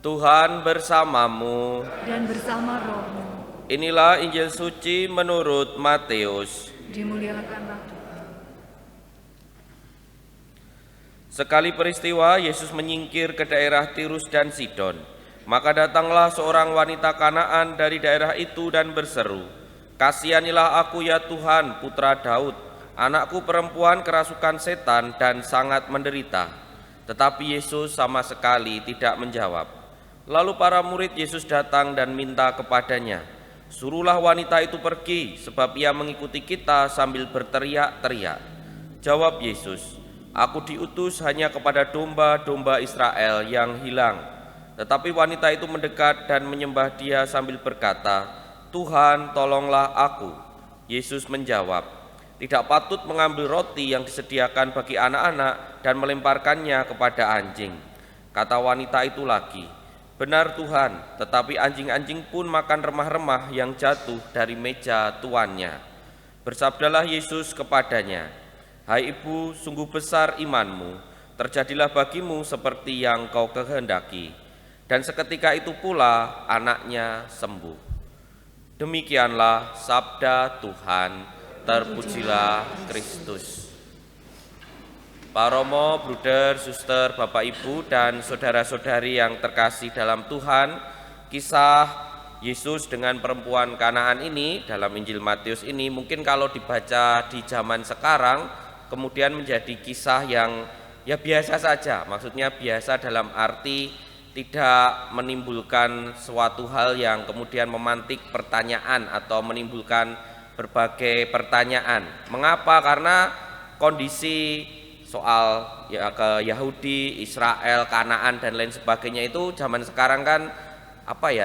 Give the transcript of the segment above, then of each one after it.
Tuhan bersamamu. Dan bersama rohmu. Inilah Injil suci menurut Matius. Dimuliakanlah Tuhan. Sekali peristiwa Yesus menyingkir ke daerah Tirus dan Sidon. Maka datanglah seorang wanita Kanaan dari daerah itu dan berseru, "Kasihanilah aku ya Tuhan, putra Daud. Anakku perempuan kerasukan setan dan sangat menderita." Tetapi Yesus sama sekali tidak menjawab. Lalu para murid Yesus datang dan minta kepadanya, "Suruhlah wanita itu pergi, sebab ia mengikuti kita sambil berteriak-teriak." Jawab Yesus, "Aku diutus hanya kepada domba-domba Israel yang hilang." Tetapi wanita itu mendekat dan menyembah Dia sambil berkata, "Tuhan, tolonglah aku." Yesus menjawab, "Tidak patut mengambil roti yang disediakan bagi anak-anak dan melemparkannya kepada anjing." Kata wanita itu lagi, "Benar Tuhan, tetapi anjing-anjing pun makan remah-remah yang jatuh dari meja tuannya." Bersabdalah Yesus kepadanya, "Hai ibu, sungguh besar imanmu, terjadilah bagimu seperti yang kau kehendaki." Dan seketika itu pula anaknya sembuh. Demikianlah sabda Tuhan. Terpujilah Kristus. Pak Romo, Bruder, Suster, Bapak Ibu, dan saudara-saudari yang terkasih dalam Tuhan, kisah Yesus dengan perempuan Kanaan ini dalam Injil Matius ini mungkin kalau dibaca di zaman sekarang kemudian menjadi kisah yang ya biasa saja. Maksudnya biasa dalam arti tidak menimbulkan suatu hal yang kemudian memantik pertanyaan atau menimbulkan berbagai pertanyaan. Mengapa? Karena kondisi soal ya ke Yahudi, Israel, Kanaan dan lain sebagainya itu zaman sekarang kan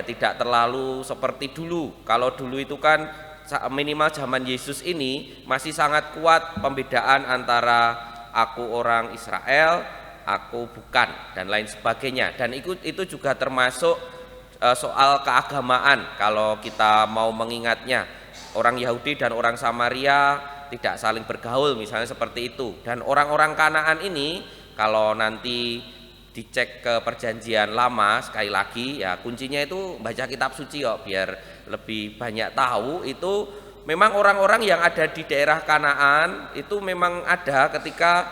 tidak terlalu seperti dulu. Kalau dulu itu kan minimal zaman Yesus ini masih sangat kuat pembedaan antara aku orang Israel, aku bukan, dan lain sebagainya. Dan itu juga termasuk soal keagamaan. Kalau kita mau mengingatnya, orang Yahudi dan orang Samaria tidak saling bergaul misalnya seperti itu. Dan orang-orang Kanaan ini kalau nanti dicek ke perjanjian lama, sekali lagi ya kuncinya itu baca kitab suci biar lebih banyak tahu. Itu memang orang-orang yang ada di daerah Kanaan itu memang ada ketika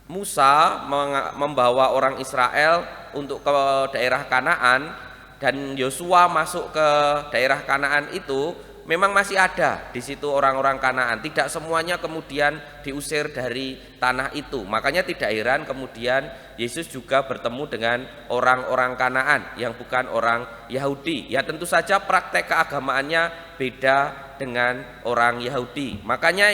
Musa membawa orang Israel untuk ke daerah Kanaan dan Yosua masuk ke daerah Kanaan itu memang masih ada di situ orang-orang Kanaan. Tidak semuanya kemudian diusir dari tanah itu. Makanya tidak heran kemudian Yesus juga bertemu dengan orang-orang Kanaan yang bukan orang Yahudi. Ya tentu saja praktek keagamaannya beda dengan orang Yahudi. Makanya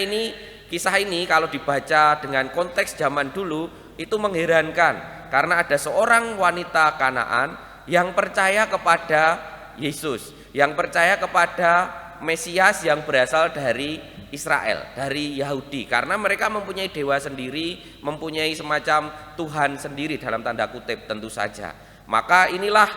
kisah ini kalau dibaca dengan konteks zaman dulu itu mengherankan karena ada seorang wanita Kanaan yang percaya kepada Yesus, yang percaya kepada Mesias yang berasal dari Israel, dari Yahudi, karena mereka mempunyai dewa sendiri, mempunyai semacam Tuhan sendiri dalam tanda kutip tentu saja. Maka inilah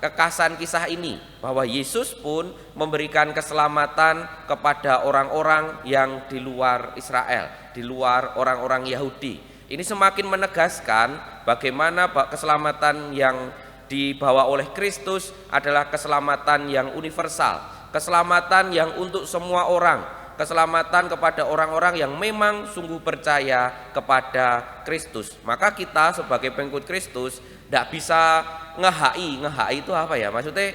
kekasan kisah ini, bahwa Yesus pun memberikan keselamatan kepada orang-orang yang di luar Israel, di luar orang-orang Yahudi. Ini semakin menegaskan bagaimana keselamatan yang dibawa oleh Kristus adalah keselamatan yang universal, keselamatan yang untuk semua orang, keselamatan kepada orang-orang yang memang sungguh percaya kepada Kristus. Maka kita sebagai pengikut Kristus tidak bisa ngehai itu apa ya? Maksudnya,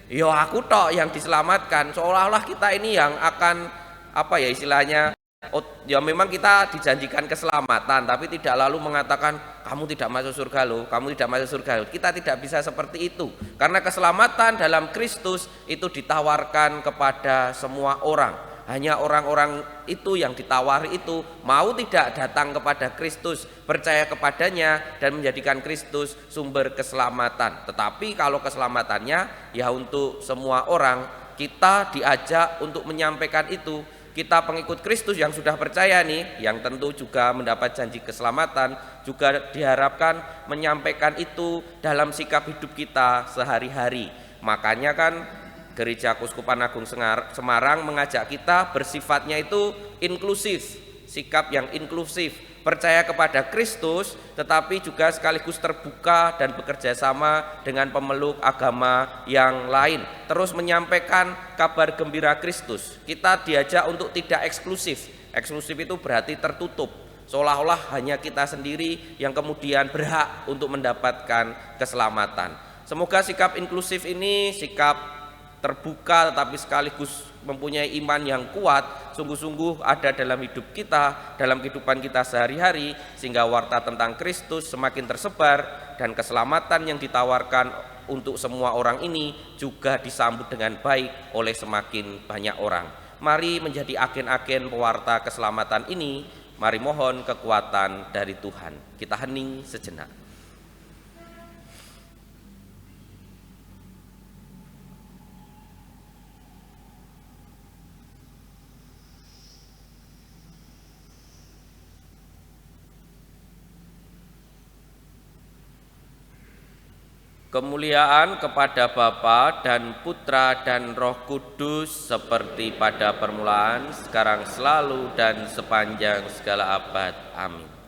yo aku tok yang diselamatkan, seolah-olah kita ini yang akan istilahnya. Ya memang kita dijanjikan keselamatan, tapi tidak lalu mengatakan kamu tidak masuk surga loh, kamu tidak masuk surga loh. Kita tidak bisa seperti itu, karena keselamatan dalam Kristus itu ditawarkan kepada semua orang. Hanya orang-orang itu yang ditawari itu mau tidak datang kepada Kristus, percaya kepadanya dan menjadikan Kristus sumber keselamatan. Tetapi kalau keselamatannya ya untuk semua orang, kita diajak untuk menyampaikan itu. Kita pengikut Kristus yang sudah percaya nih, yang tentu juga mendapat janji keselamatan, juga diharapkan menyampaikan itu dalam sikap hidup kita sehari-hari. Makanya kan Gereja Keuskupan Agung Semarang mengajak kita bersifatnya itu inklusif, sikap yang inklusif, percaya kepada Kristus, tetapi juga sekaligus terbuka dan bekerja sama dengan pemeluk agama yang lain. Terus menyampaikan kabar gembira Kristus. Kita diajak untuk tidak eksklusif. Eksklusif itu berarti tertutup, seolah-olah hanya kita sendiri yang kemudian berhak untuk mendapatkan keselamatan. Semoga sikap inklusif ini, sikap terbuka tetapi sekaligus mempunyai iman yang kuat, sungguh-sungguh ada dalam hidup kita, dalam kehidupan kita sehari-hari, sehingga warta tentang Kristus semakin tersebar dan keselamatan yang ditawarkan untuk semua orang ini juga disambut dengan baik oleh semakin banyak orang. Mari menjadi agen-agen pewarta keselamatan ini. Mari mohon kekuatan dari Tuhan. Kita hening sejenak. Kemuliaan kepada Bapa dan Putra dan Roh Kudus seperti pada permulaan, sekarang selalu dan sepanjang segala abad. Amin.